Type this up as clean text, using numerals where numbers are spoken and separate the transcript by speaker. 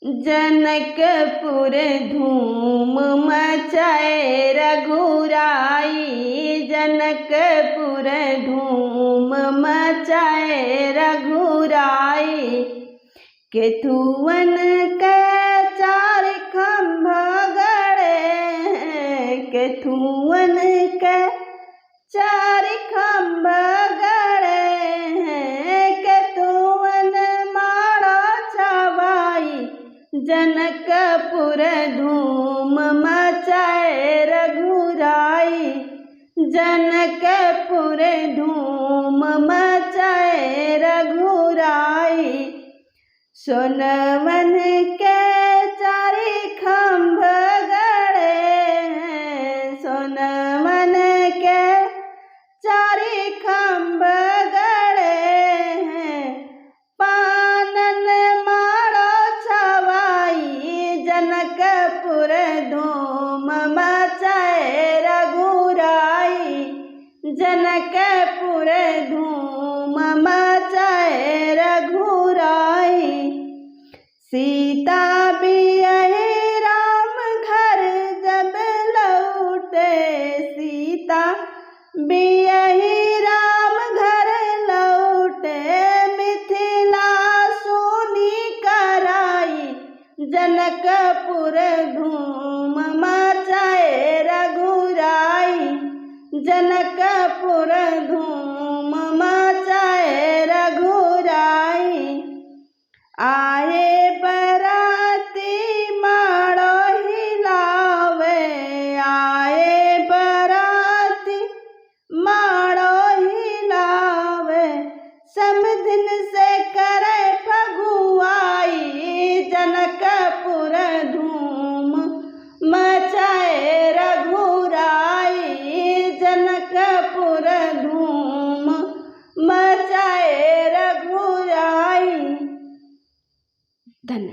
Speaker 1: जनकपुर धूम मचाए रघुराई, जनकपुर धूम मचाए रघुराई। केतुवन के चार खम्भ गड़े, केतुवन के चार खम्भ गड़े, केतुवन मारो छवाई। जनकपुर धूम मचाए रघुराई, जनकपुर धूम मचाए रघुराई। सोनवन के चारि खम्भ गड़े, सोनवन के चारि खम्भ गड़े, पानन मारो छवाई। जनकपुर धूम मचाए रघुराई, जनकपुर धूम मचाए रघुराई। सीता बियाही राम घर जब लौटे, सीता बियाही राम घर लौटे, मिथिला सोनी कराई। जनकपुर धूम मचाए रघुराई, जनकपुर धूम मचाए रघुराई। आए बराती माड़ो हिलावे, आए बराती माड़ो हिलावे, समधिन से करे फगुआई। जनकपुर धूम मचाए रघुराई, जनकपुर धूम मचाए रघुराई। धन्यवाद।